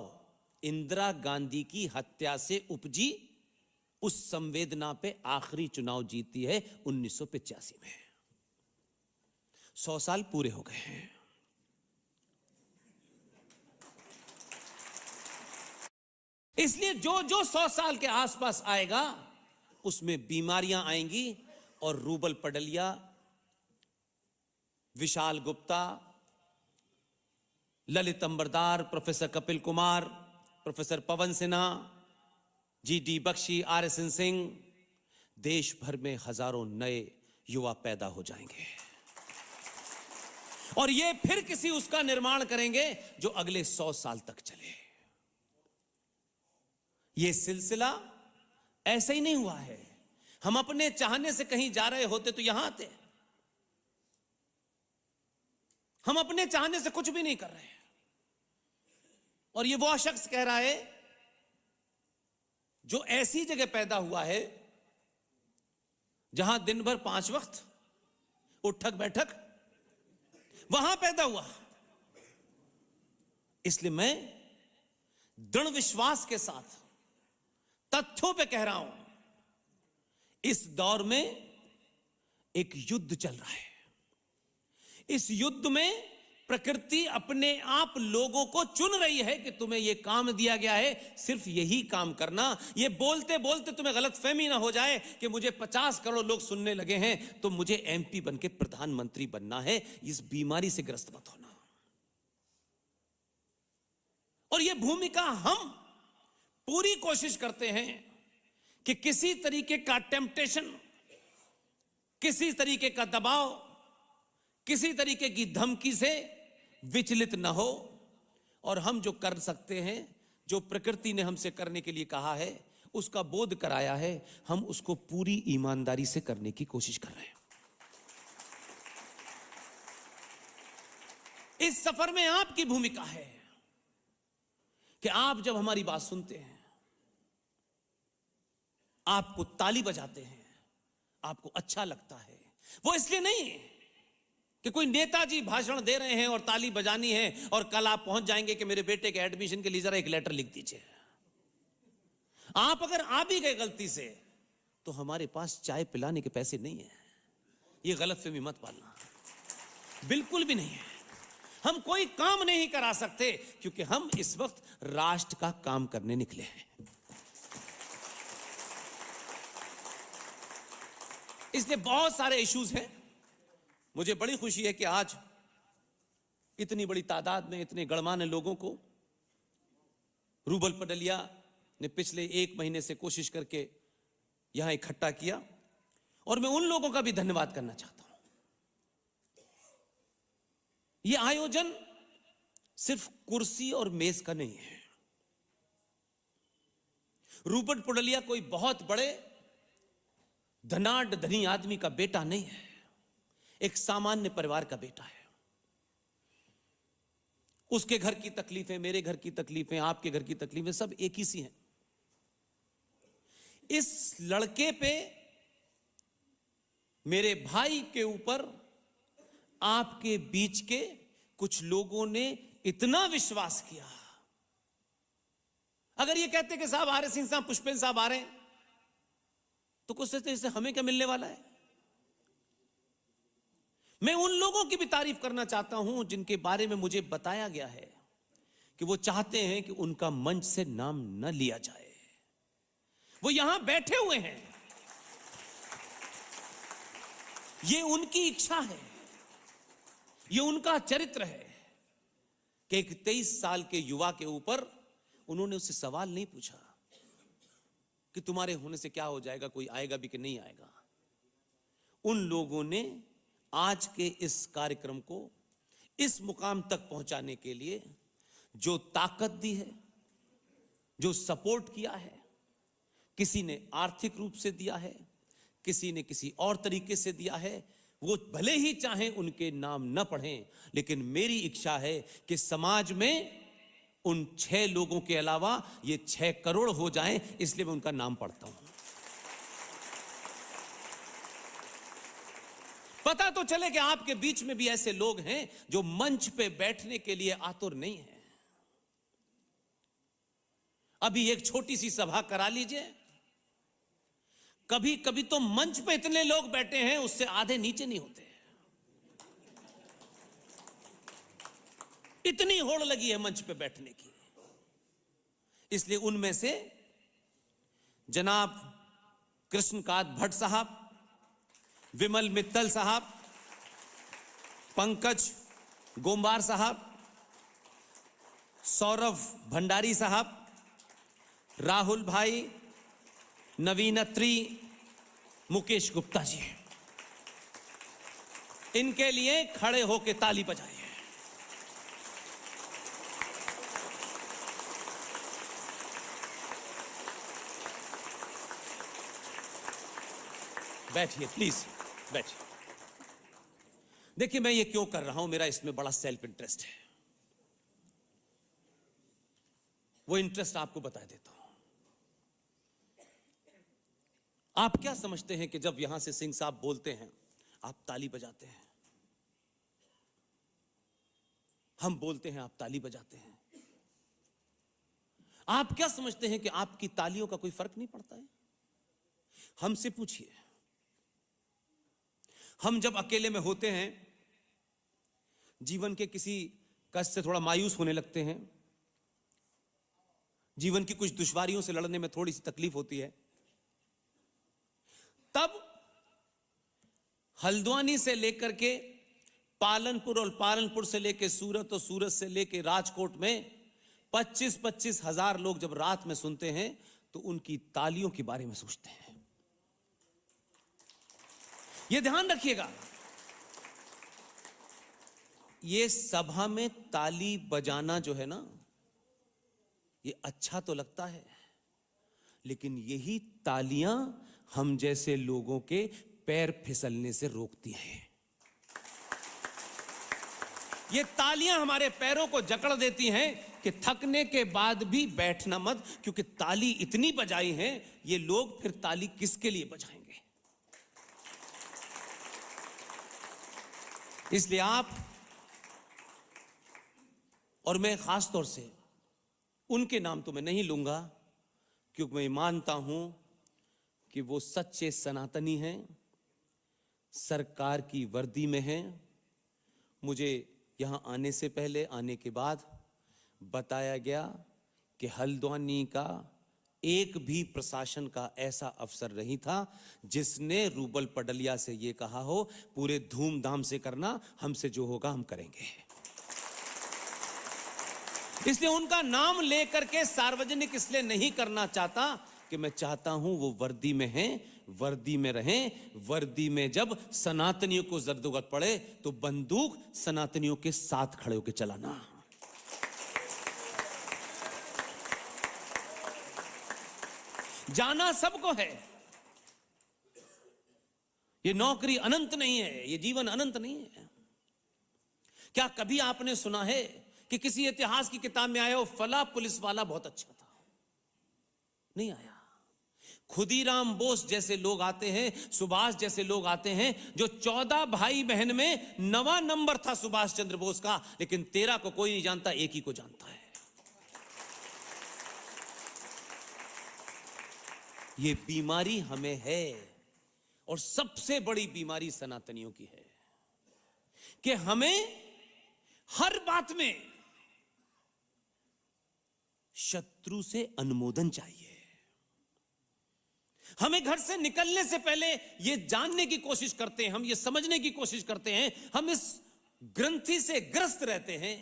इंदिरा गांधी की हत्या से उपजी उस संवेदना पे आखिरी चुनाव जीती है 1985 में। 100 साल पूरे हो गए हैं। इसलिए जो जो 100 साल के आसपास आएगा उसमें बीमारियां आएंगी और rouble पडलिया, Vishal Gupta, Lalit Ambardar, professor Kapil Kumar, professor पवन सिन्हा, जीडी बख्शी, RSN सिंह, देश भर में हजारों नए युवा पैदा हो जाएंगे और ये फिर किसी उसका निर्माण करेंगे जो अगले 100 साल तक चले। ये सिलसिला ऐसे ही नहीं हुआ है। हम अपने चाहने से कहीं जा रहे होते तो यहां आते। हम अपने चाहने से कुछ भी नहीं कर रहे हैं। और ये वो शख्स कह रहा है जो ऐसी जगह पैदा हुआ है जहां दिन भर 5 वक्त उठक बैठक, वहां पैदा हुआ। इसलिए मैं दृढ़ विश्वास के साथ तथ्यों पे कह रहा हूं, इस दौर में एक युद्ध चल रहा है। इस युद्ध में प्रकृति अपने आप लोगों को चुन रही है कि तुम्हें यह काम दिया गया है, सिर्फ यही काम करना। ये बोलते बोलते तुम्हें गलतफहमी ना हो जाए कि मुझे 50 करोड़ लोग सुनने लगे हैं तो मुझे MP बन के प्रधानमंत्री बनना है। इस बीमारी से ग्रस्त मत होना। और यह भूमिका हम पूरी कोशिश करते हैं कि किसी तरीके का टेम्पटेशन, किसी तरीके का दबाव, किसी तरीके की धमकी से विचलित न हो और हम जो कर सकते हैं, जो प्रकृति ने हमसे करने के लिए कहा है, उसका बोध कराया है, हम उसको पूरी ईमानदारी से करने की कोशिश कर रहे हैं। इस सफर में आपकी भूमिका है कि आप जब हमारी बात सुनते हैं, आपको ताली बजाते हैं, आपको अच्छा लगता है, वो इसलिए नहीं कि कोई नेताजी भाषण दे रहे हैं और ताली बजानी है और कल आप पहुंच जाएंगे कि मेरे बेटे के एडमिशन के लिए जरा एक लेटर लिख दीजिए। आप अगर आ भी गए गलती से तो हमारे पास चाय पिलाने के पैसे नहीं है। ये गलतफहमी मत पालना, बिल्कुल भी नहीं है। हम कोई काम नहीं करा सकते क्योंकि हम इस वक्त राष्ट्र का काम करने निकले हैं। इसलिए बहुत सारे इश्यूज हैं। मुझे बड़ी खुशी है कि आज इतनी बड़ी तादाद में इतने गणमान्य लोगों को रूबल पडलिया ने पिछले 1 महीने से कोशिश करके यहां इकट्ठा किया और मैं उन लोगों का भी धन्यवाद करना चाहता हूं। यह आयोजन सिर्फ कुर्सी और मेज का नहीं है। रूबल पडलिया कोई बहुत बड़े धनाढ्य धनी आदमी का बेटा नहीं है, एक सामान्य परिवार का बेटा है। उसके घर की तकलीफें, मेरे घर की तकलीफें, आपके घर की तकलीफें सब एक ही सी हैं। इस लड़के पे, मेरे भाई के ऊपर आपके बीच के कुछ लोगों ने इतना विश्वास किया। अगर ये कहते कि साहब RS सिंह साहब, पुष्पेंद्र साहब आ रहे हैं तो कुछ से हमें क्या मिलने वाला है। मैं उन लोगों की भी तारीफ करना चाहता हूं जिनके बारे में मुझे बताया गया है कि वो चाहते हैं कि उनका मंच से नाम न लिया जाए। वो यहां बैठे हुए हैं, ये उनकी इच्छा है, ये उनका चरित्र है कि एक 23 साल के युवा के ऊपर उन्होंने उससे सवाल नहीं पूछा कि तुम्हारे होने से क्या हो जाएगा, कोई आएगा भी कि नहीं आएगा। उन लोगों ने आज के इस कार्यक्रम को इस मुकाम तक पहुंचाने के लिए जो ताकत दी है, जो सपोर्ट किया है, किसी ने आर्थिक रूप से दिया है, किसी ने किसी और तरीके से दिया है, वो भले ही चाहें उनके नाम न पढ़ें, लेकिन मेरी इच्छा है कि समाज में उन 6 लोगों के अलावा ये 6 करोड़ हो जाएं, इसलिए मैं उनका नाम पढ़ता हूं। पता तो चले कि आपके बीच में भी ऐसे लोग हैं जो मंच पे बैठने के लिए आतुर नहीं हैं। अभी एक छोटी सी सभा करा लीजिए, कभी कभी तो मंच पे इतने लोग बैठे हैं उससे आधे नीचे नहीं होते, इतनी होड़ लगी है मंच पे बैठने की। इसलिए उनमें से जनाब कृष्णकांत भट्ट साहब, विमल मित्तल साहब, पंकज गोमबार साहब, सौरभ भंडारी साहब, राहुल भाई, नवीन अत्री, मुकेश गुप्ता जी, इनके लिए खड़े होकर ताली बजाइए। बैठिए प्लीज, बैठिए। देखिए मैं ये क्यों कर रहा हूं, मेरा इसमें बड़ा सेल्फ इंटरेस्ट है। वो इंटरेस्ट आपको बता देता हूं। आप क्या समझते हैं कि जब यहां से सिंह साहब बोलते हैं आप ताली बजाते हैं, हम बोलते हैं आप ताली बजाते हैं, आप क्या समझते हैं कि आपकी तालियों का कोई फर्क नहीं पड़ता है? हमसे पूछिए। हम जब अकेले में होते हैं, जीवन के किसी कष्ट से थोड़ा मायूस होने लगते हैं, जीवन की कुछ दुश्वारियों से लड़ने में थोड़ी सी तकलीफ होती है, तब हल्द्वानी से लेकर के पालनपुर और पालनपुर से लेकर सूरत और सूरत से लेकर राजकोट में 25-25 हजार लोग जब रात में सुनते हैं तो उनकी तालियों के बारे में सोचते हैं। यह ध्यान रखिएगा, ये सभा में ताली बजाना जो है ना, ये अच्छा तो लगता है, लेकिन यही तालियां हम जैसे लोगों के पैर फिसलने से रोकती हैं। ये तालियां हमारे पैरों को जकड़ देती हैं कि थकने के बाद भी बैठना मत, क्योंकि ताली इतनी बजाई है, ये लोग फिर ताली किसके लिए बजाएंगे। इसलिए आप और मैं खास तौर से उनके नाम तो मैं नहीं लूंगा, क्योंकि मैं मानता हूं कि वो सच्चे सनातनी हैं, सरकार की वर्दी में हैं। मुझे यहां आने से पहले, आने के बाद बताया गया कि हल्द्वानी का एक भी प्रशासन का ऐसा अफसर नहीं था जिसने रूबल पडलिया से यह कहा हो पूरे धूमधाम से करना, हमसे जो होगा हम करेंगे। इसलिए उनका नाम लेकर के सार्वजनिक इसलिए नहीं करना चाहता कि मैं चाहता हूं वो वर्दी में हैं, वर्दी में रहें। वर्दी में जब सनातनियों को जरूरत पड़े तो बंदूक सनातनियों के साथ खड़े होकर चलाना। जाना सबको है, ये नौकरी अनंत नहीं है, ये जीवन अनंत नहीं है। क्या कभी आपने सुना है कि किसी इतिहास की किताब में आया हो फला पुलिस वाला बहुत अच्छा था? नहीं आया। खुदीराम बोस जैसे लोग आते हैं, सुभाष जैसे लोग आते हैं, जो 14 भाई बहन में 9वां नंबर था सुभाष चंद्र बोस का, लेकिन 13 को कोई नहीं जानता, एक ही को जानता है। ये बीमारी हमें है, और सबसे बड़ी बीमारी सनातनियों की है कि हमें हर बात में शत्रु से अनुमोदन चाहिए। हमें घर से निकलने से पहले यह जानने की कोशिश करते हैं, हम ये समझने की कोशिश करते हैं, हम इस ग्रंथि से ग्रस्त रहते हैं,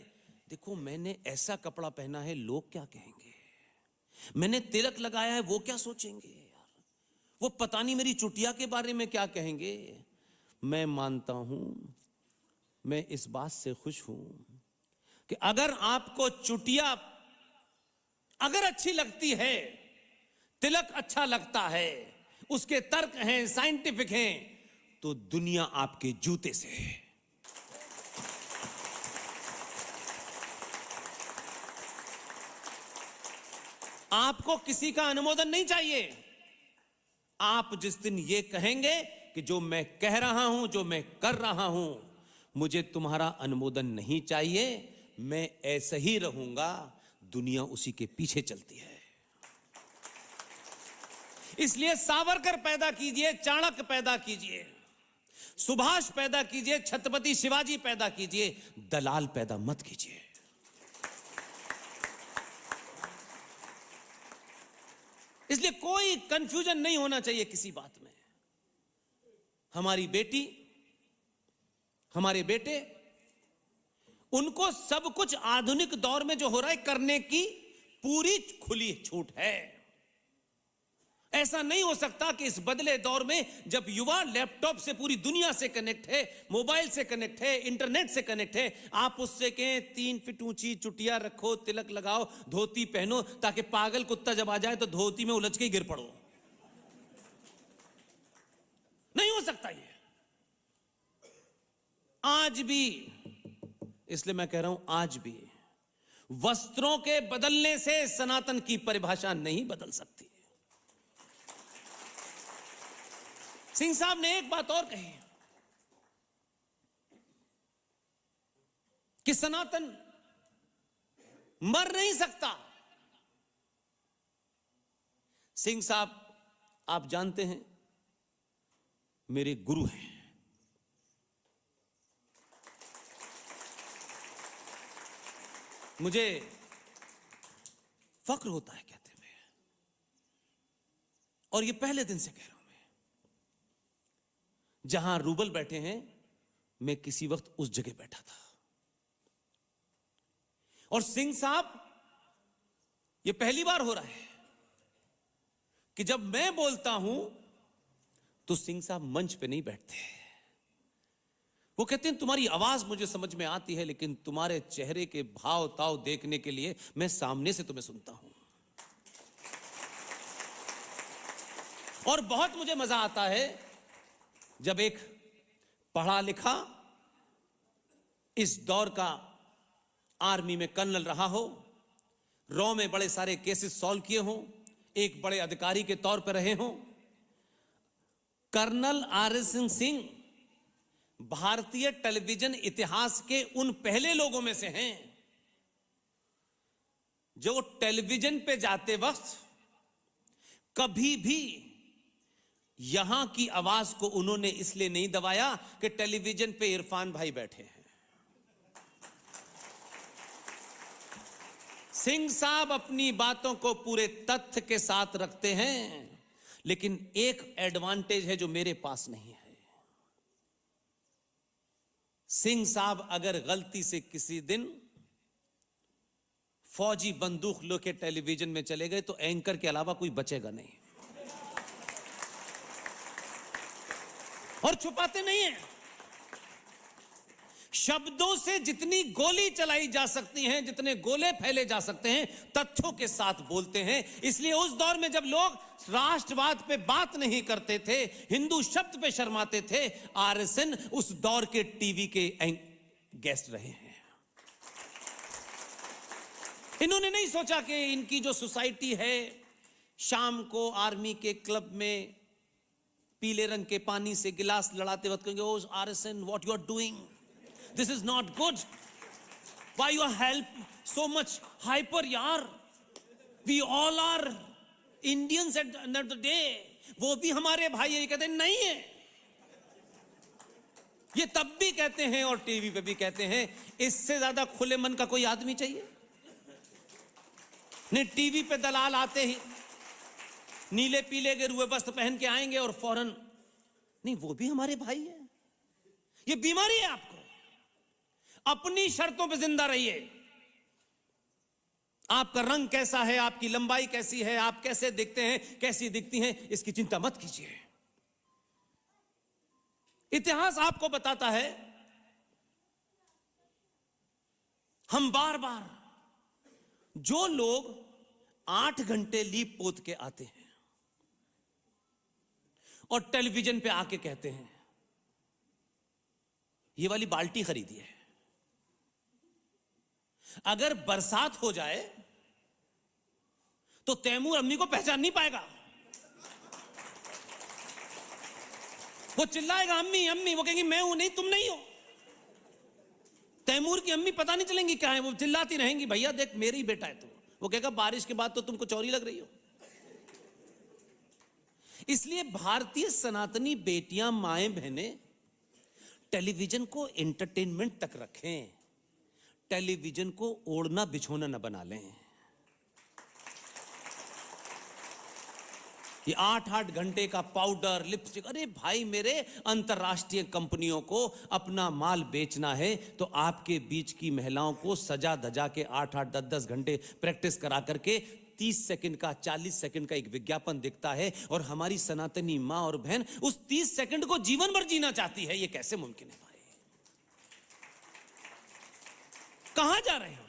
देखो मैंने ऐसा कपड़ा पहना है, लोग क्या कहेंगे, मैंने तिलक लगाया है, वो क्या सोचेंगे यार, वो पता नहीं मेरी चुटिया के बारे में क्या कहेंगे। मैं मानता हूं, मैं इस बात से खुश हूं कि अगर आपको चुटिया अगर अच्छी लगती है, तिलक अच्छा लगता है, उसके तर्क हैं, साइंटिफिक हैं, तो दुनिया आपके जूते से है। आपको किसी का अनुमोदन नहीं चाहिए। आप जिस दिन ये कहेंगे कि जो मैं कह रहा हूं, जो मैं कर रहा हूं, मुझे तुम्हारा अनुमोदन नहीं चाहिए, मैं ऐसे ही रहूंगा, दुनिया उसी के पीछे चलती है। इसलिए सावरकर पैदा कीजिए, चाणक्य पैदा कीजिए, सुभाष पैदा कीजिए, छत्रपति शिवाजी पैदा कीजिए, दलाल पैदा मत कीजिए। इसलिए कोई कंफ्यूजन नहीं होना चाहिए किसी बात में। हमारी बेटी, हमारे बेटे, उनको सब कुछ आधुनिक दौर में जो हो रहा है करने की पूरी खुली छूट है। ऐसा नहीं हो सकता कि इस बदले दौर में जब युवा लैपटॉप से पूरी दुनिया से कनेक्ट है, मोबाइल से कनेक्ट है, इंटरनेट से कनेक्ट है, आप उससे कहें 3 फीट ऊंची चुटिया रखो, तिलक लगाओ, धोती पहनो, ताकि पागल कुत्ता जब आ जाए तो धोती में उलझ के ही गिर पड़ो। नहीं हो सकता ये आज भी। इसलिए मैं कह रहा हूं, आज भी वस्त्रों के बदलने से सनातन की परिभाषा नहीं बदल सकती। सिंह साहब ने एक बात और कही कि सनातन मर नहीं सकता। सिंह साहब, आप जानते हैं, मेरे गुरु हैं। मुझे फक्र होता है कहते हुए, और ये पहले दिन से कह रहा हूं मैं। जहां रूबल बैठे हैं, मैं किसी वक्त उस जगह बैठा था। और सिंह साहब, ये पहली बार हो रहा है कि जब मैं बोलता हूं तो सिंह साहब मंच पे नहीं बैठते। वो कहते हैं तुम्हारी आवाज मुझे समझ में आती है, लेकिन तुम्हारे चेहरे के भाव ताव देखने के लिए मैं सामने से तुम्हें सुनता हूं। और बहुत मुझे मजा आता है जब एक पढ़ा लिखा, इस दौर का आर्मी में कर्नल रहा हो, रॉ में बड़े सारे केसेस सॉल्व किए हों, एक बड़े अधिकारी के तौर पर रहे हों। कर्नल RS सिंह भारतीय टेलीविजन इतिहास के उन पहले लोगों में से हैं जो टेलीविजन पे जाते वक्त कभी भी यहां की आवाज को उन्होंने इसलिए नहीं दबाया कि टेलीविजन पे इरफान भाई बैठे हैं। सिंह साहब अपनी बातों को पूरे तथ्य के साथ रखते हैं, लेकिन एक एडवांटेज है जो मेरे पास नहीं है। सिंह साहब अगर गलती से किसी दिन फौजी बंदूक लेके टेलीविजन में चले गए तो एंकर के अलावा कोई बचेगा नहीं। और छुपाते नहीं है। शब्दों से जितनी गोली चलाई जा सकती है, जितने गोले फैले जा सकते हैं, तथ्यों के साथ बोलते हैं। इसलिए उस दौर में जब लोग राष्ट्रवाद पे बात नहीं करते थे, हिंदू शब्द पे शर्माते थे, RSN उस दौर के टीवी के गेस्ट रहे हैं। इन्होंने नहीं सोचा कि इनकी जो सोसाइटी है, शाम को आर्मी के क्लब में पीले रंग के पानी से गिलास लड़ाते वक्त कहेंगे, ओ RSN, what you are doing, this is not good, why you help so much hyper yaar, we all are Indians at the end of the day, वो भी हमारे भाई है। ये कहते हैं नहीं है। ये तब भी कहते हैं और टीवी पे भी कहते हैं। इससे ज्यादा खुले मन का कोई आदमी चाहिए? नहीं, टीवी पे दलाल आते ही नीले पीले गेरुए वस्त्र पहन के आएंगे और फौरन नहीं, वो भी हमारे भाई है। ये बीमारी है आपको। अपनी शर्तों पे जिंदा रहिए। आपका रंग कैसा है, आपकी लंबाई कैसी है, आप कैसे दिखते हैं, कैसी दिखती हैं, इसकी चिंता मत कीजिए। इतिहास आपको बताता है, हम बार बार जो लोग 8 घंटे लीप पोत के आते हैं और टेलीविजन पे आके कहते हैं ये वाली बाल्टी खरीदी है, अगर बरसात हो जाए तो तैमूर अम्मी को पहचान नहीं पाएगा। वो चिल्लाएगा अम्मी अम्मी, वो कहेंगी मैं हूं, नहीं तुम नहीं हो। तैमूर की अम्मी पता नहीं चलेंगी क्या है, वो चिल्लाती रहेंगी भैया देख मेरी बेटा है तू। वो कहेगा बारिश के बाद तो तुम कुछ और ही लग रही हो। इसलिए भारतीय सनातनी बेटियां, माएं, बहनें टेलीविजन को एंटरटेनमेंट तक रखें, टेलीविजन को ओढ़ना बिछोना न बना लें कि 8-8 घंटे का पाउडर, लिपस्टिक। अरे भाई मेरे, अंतरराष्ट्रीय कंपनियों को अपना माल बेचना है तो आपके बीच की महिलाओं को सजा धजा के 8-8, 10-10 घंटे प्रैक्टिस करा करके 30 सेकंड का, 40 सेकंड का एक विज्ञापन दिखता है, और हमारी सनातनी मां और बहन उस 30 सेकंड को जीवन भर जीना चाहती है। यह कैसे मुमकिन है भाई? कहां जा रहे हैं?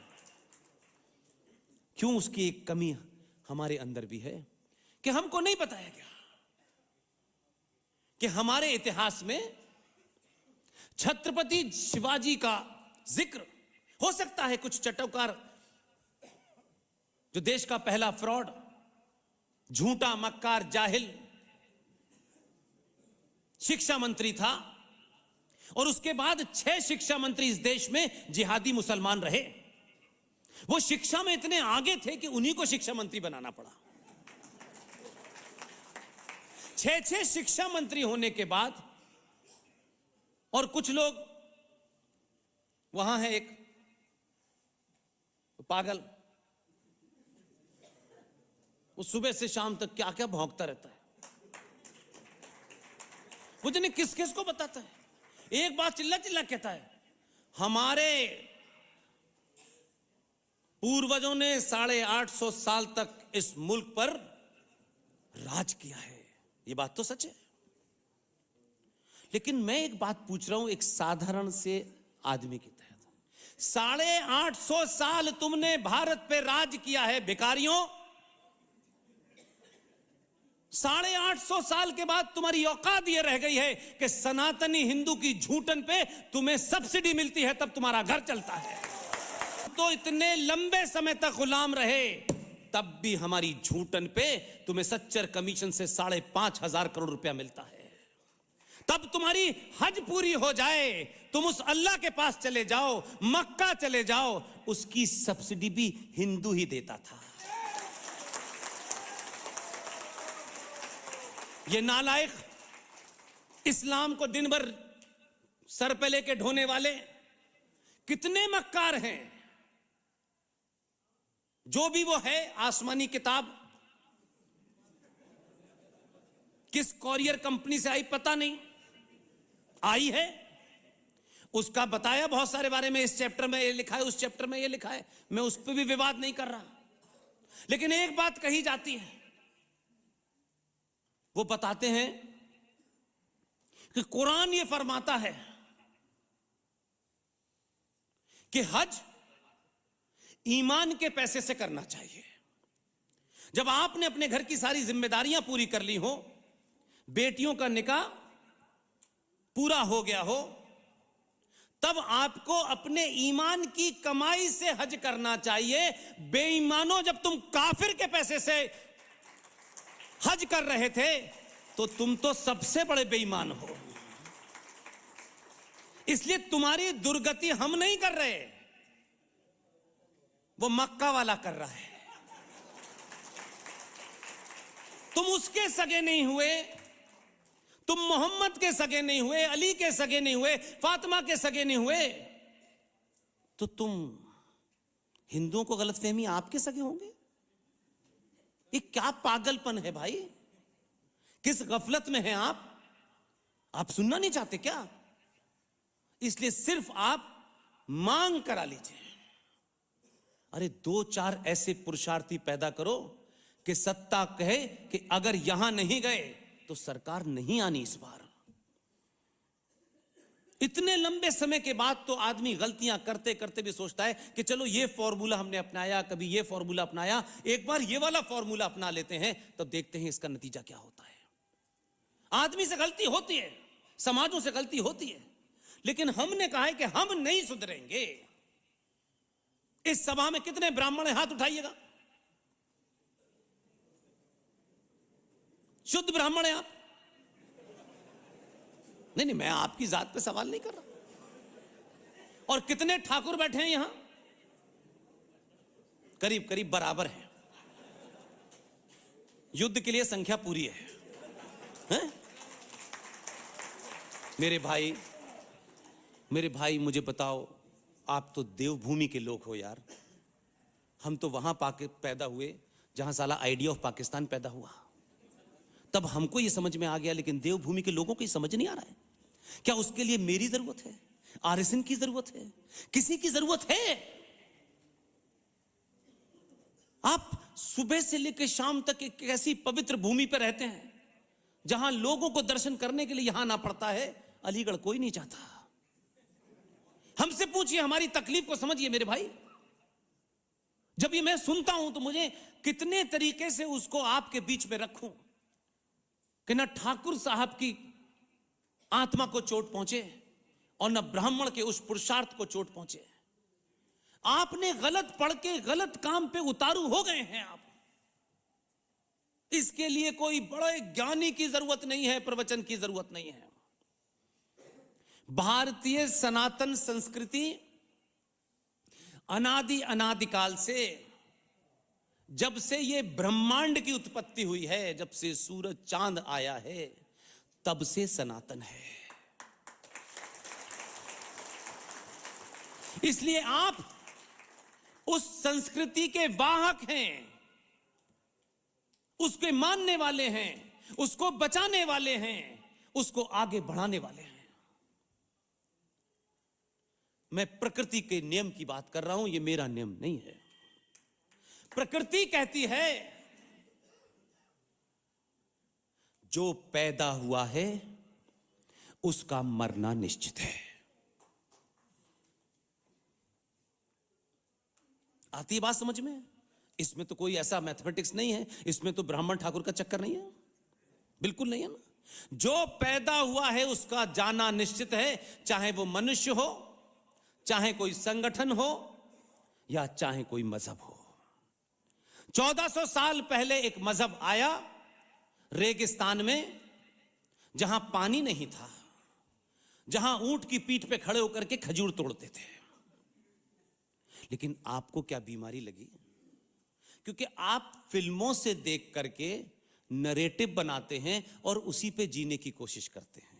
क्यों? उसकी एक कमी हमारे अंदर भी है कि हमको नहीं बताया गया कि हमारे इतिहास में छत्रपति शिवाजी का जिक्र हो सकता है। कुछ चटोकार, जो देश का पहला फ्रॉड, झूठा, मक्कार, जाहिल शिक्षा मंत्री था, और उसके बाद 6 शिक्षा मंत्री इस देश में जिहादी मुसलमान रहे। वो शिक्षा में इतने आगे थे कि उन्हीं को शिक्षा मंत्री बनाना पड़ा। 6 शिक्षा मंत्री होने के बाद, और कुछ लोग वहां है, एक पागल, वो सुबह से शाम तक क्या क्या भौंकता रहता है, वो जाने किस किस को बताता है। एक बात चिल्ला चिल्ला कहता है, हमारे पूर्वजों ने 850 साल तक इस मुल्क पर राज किया है। ये बात तो सच है, लेकिन मैं एक बात पूछ रहा हूं एक साधारण से आदमी की तहत, 850 साल तुमने भारत पे राज किया है भिखारियों। 850 साल के बाद तुम्हारी औकात ये रह गई है कि सनातनी हिंदू की झूठन पे तुम्हें सब्सिडी मिलती है, तब तुम्हारा घर चलता है। तो इतने लंबे समय तक गुलाम रहे, तब भी हमारी झूठन पे तुम्हें सच्चर कमीशन से 5,500 करोड़ रुपया मिलता है। तब तुम्हारी हज पूरी हो जाए, तुम उस अल्लाह के पास चले जाओ, मक्का चले जाओ, उसकी सब्सिडी भी हिंदू ही देता था। ये नालायक इस्लाम को दिन भर सर पे लेके ढोने वाले कितने मक्कार हैं। जो भी वो है, आसमानी किताब किस कॉरियर कंपनी से आई पता नहीं, आई है, उसका बताया बहुत सारे बारे में। इस चैप्टर में ये लिखा है, उस चैप्टर में ये लिखा है, मैं उस पर भी विवाद नहीं कर रहा। लेकिन एक बात कही जाती है, वो बताते हैं कि कुरान ये फरमाता है कि हज ईमान के पैसे से करना चाहिए। जब आपने अपने घर की सारी जिम्मेदारियां पूरी कर ली हो, बेटियों का निकाह पूरा हो गया हो, तब आपको अपने ईमान की कमाई से हज करना चाहिए। बेईमानों, जब तुम काफिर के पैसे से हज कर रहे थे तो तुम तो सबसे बड़े बेईमान हो। इसलिए तुम्हारी दुर्गति हम नहीं कर रहे, वो मक्का वाला कर रहा है। तुम उसके सगे नहीं हुए, तुम मोहम्मद के सगे नहीं हुए, अली के सगे नहीं हुए, फातिमा के सगे नहीं हुए, तो तुम हिंदुओं को गलतफहमी आपके सगे होंगे। ये क्या पागलपन है भाई? किस गफलत में हैं आप सुनना नहीं चाहते क्या? इसलिए सिर्फ आप मांग करा लीजिए। अरे 2-4 ऐसे पुरुषार्थी पैदा करो कि सत्ता कहे कि अगर यहां नहीं गए तो सरकार नहीं आनी इस बार। इतने लंबे समय के बाद तो आदमी गलतियां करते करते भी सोचता है कि चलो ये फॉर्मूला हमने अपनाया, कभी ये फॉर्मूला अपनाया, एक बार ये वाला फॉर्मूला अपना लेते हैं, तब देखते हैं इसका नतीजा क्या होता है। आदमी से गलती होती है, समाजों से गलती होती है, लेकिन हमने कहा है कि हम नहीं सुधरेंगे। इस सभा में कितने ब्राह्मण हैं? हाथ उठाइएगा। शुद्ध ब्राह्मण है आप? नहीं, मैं आपकी जात पे सवाल नहीं कर रहा। और कितने ठाकुर बैठे हैं यहां? करीब करीब बराबर है। युद्ध के लिए संख्या पूरी है। हैं? मेरे भाई मुझे बताओ, आप तो देवभूमि के लोग हो यार। हम तो वहां पैदा हुए जहां साला आइडिया ऑफ पाकिस्तान पैदा हुआ। तब हमको ये समझ में आ गया, लेकिन देवभूमि के लोगों को ये समझ नहीं आ रहा है। क्या उसके लिए मेरी जरूरत है, आरएसएन की जरूरत है, किसी की जरूरत है? आप सुबह से लेकर शाम तक एक ऐसी पवित्र भूमि पर रहते हैं जहां लोगों को दर्शन करने के लिए यहां आना पड़ता है। अलीगढ़ कोई नहीं चाहता। हमसे पूछिए, हमारी तकलीफ को समझिए मेरे भाई। जब ये मैं सुनता हूं तो मुझे कितने तरीके से उसको आपके बीच में रखूं कि न ठाकुर साहब की आत्मा को चोट पहुंचे और न ब्राह्मण के उस पुरुषार्थ को चोट पहुंचे। आपने गलत पढ़ के गलत काम पे उतारू हो गए हैं आप। इसके लिए कोई बड़े ज्ञानी की जरूरत नहीं है, प्रवचन की जरूरत नहीं है। भारतीय सनातन संस्कृति अनादिकाल से, जब से ये ब्रह्मांड की उत्पत्ति हुई है, जब से सूरज चांद आया है, तब से सनातन है। इसलिए आप उस संस्कृति के वाहक हैं, उसके मानने वाले हैं, उसको बचाने वाले हैं, उसको आगे बढ़ाने वाले हैं। मैं प्रकृति के नियम की बात कर रहा हूं, यह मेरा नियम नहीं है। प्रकृति कहती है जो पैदा हुआ है उसका मरना निश्चित है। आती है बात समझ में? इसमें तो कोई ऐसा मैथमेटिक्स नहीं है, इसमें तो ब्राह्मण ठाकुर का चक्कर नहीं है, बिल्कुल नहीं है ना। जो पैदा हुआ है उसका जाना निश्चित है, चाहे वो मनुष्य हो, चाहे कोई संगठन हो, या चाहे कोई मजहब हो। 1400 साल पहले एक मजहब आया रेगिस्तान में, जहां पानी नहीं था, जहां ऊंट की पीठ पे खड़े होकर के खजूर तोड़ते थे। लेकिन आपको क्या बीमारी लगी? क्योंकि आप फिल्मों से देख करके नरेटिव बनाते हैं और उसी पे जीने की कोशिश करते हैं।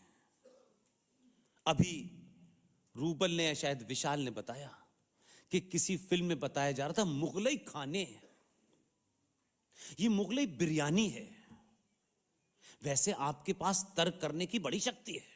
अभी रूबल ने या शायद विशाल ने बताया कि किसी फिल्म में बताया जा रहा था मुगलई खाने, ये मुगलई बिरयानी है। वैसे आपके पास तर्क करने की बड़ी शक्ति है।